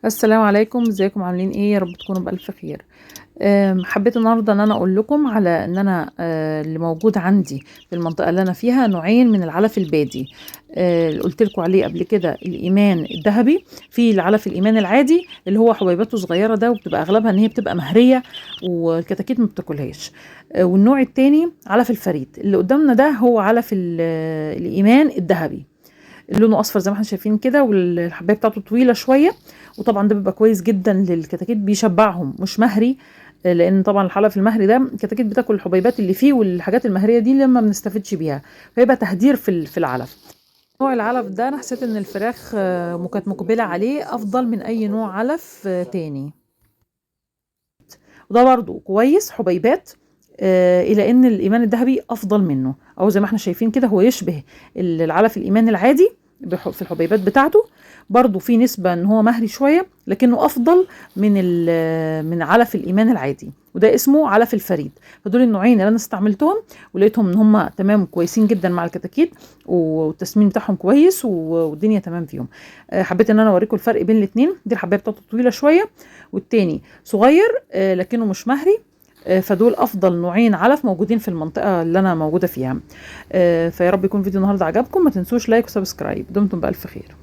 السلام عليكم، ازيكم عاملين ايه؟ يا رب تكونوا بألف خير. حبيت النهارده ان انا اقول لكم على ان انا اللي موجود عندي في المنطقه اللي انا فيها نوعين من العلف البادي. اللي قلت لكم عليه قبل كده الايمان الذهبي، في العلف الايمان العادي اللي هو حبيباته صغيره ده، وبتبقى اغلبها ان هي بتبقى مهريه والكتاكيت ما بتاكلهاش. والنوع التاني علف الفريد اللي قدامنا ده هو علف الايمان الذهبي، لونه اصفر زي ما احنا شايفين كده، والحبايه بتاعته طويله شويه. وطبعا ده بيبقى كويس جدا للكتاكيت، بيشبعهم، مش مهري. لان طبعا الحلف المهري ده الكتاكيت بتاكل الحبيبات اللي فيه، والحاجات المهريه دي اللي ما بنستفدش بيها، فيبقى تهدير في العلف. نوع العلف ده انا حسيت ان الفراخ كانت مقبله عليه افضل من اي نوع علف تاني. وده برضو كويس حبيبات، الى ان الايمان الذهبي افضل منه، او زي ما احنا شايفين كده هو يشبه العلف الايمان العادي في الحبيبات بتاعته. برضو في نسبة ان هو مهري شوية، لكنه افضل من علف الايمان العادي، وده اسمه علف الفريد. فدول النوعين اللي انا استعملتهم، ولقيتهم ان هم تمام كويسين جدا مع الكتاكيت، والتسمين بتاعهم كويس، والدنيا تمام فيهم. حبيت ان انا اوريكم الفرق بين الاثنين. دي الحبايه بتاعته طويله شويه، والتاني صغير لكنه مش مهري. فدول افضل نوعين علف موجودين في المنطقه اللي انا موجوده فيها. فيا رب يكون فيديو النهارده عجبكم. ما تنسوش لايك وسبسكرايب. دمتم بالف خير.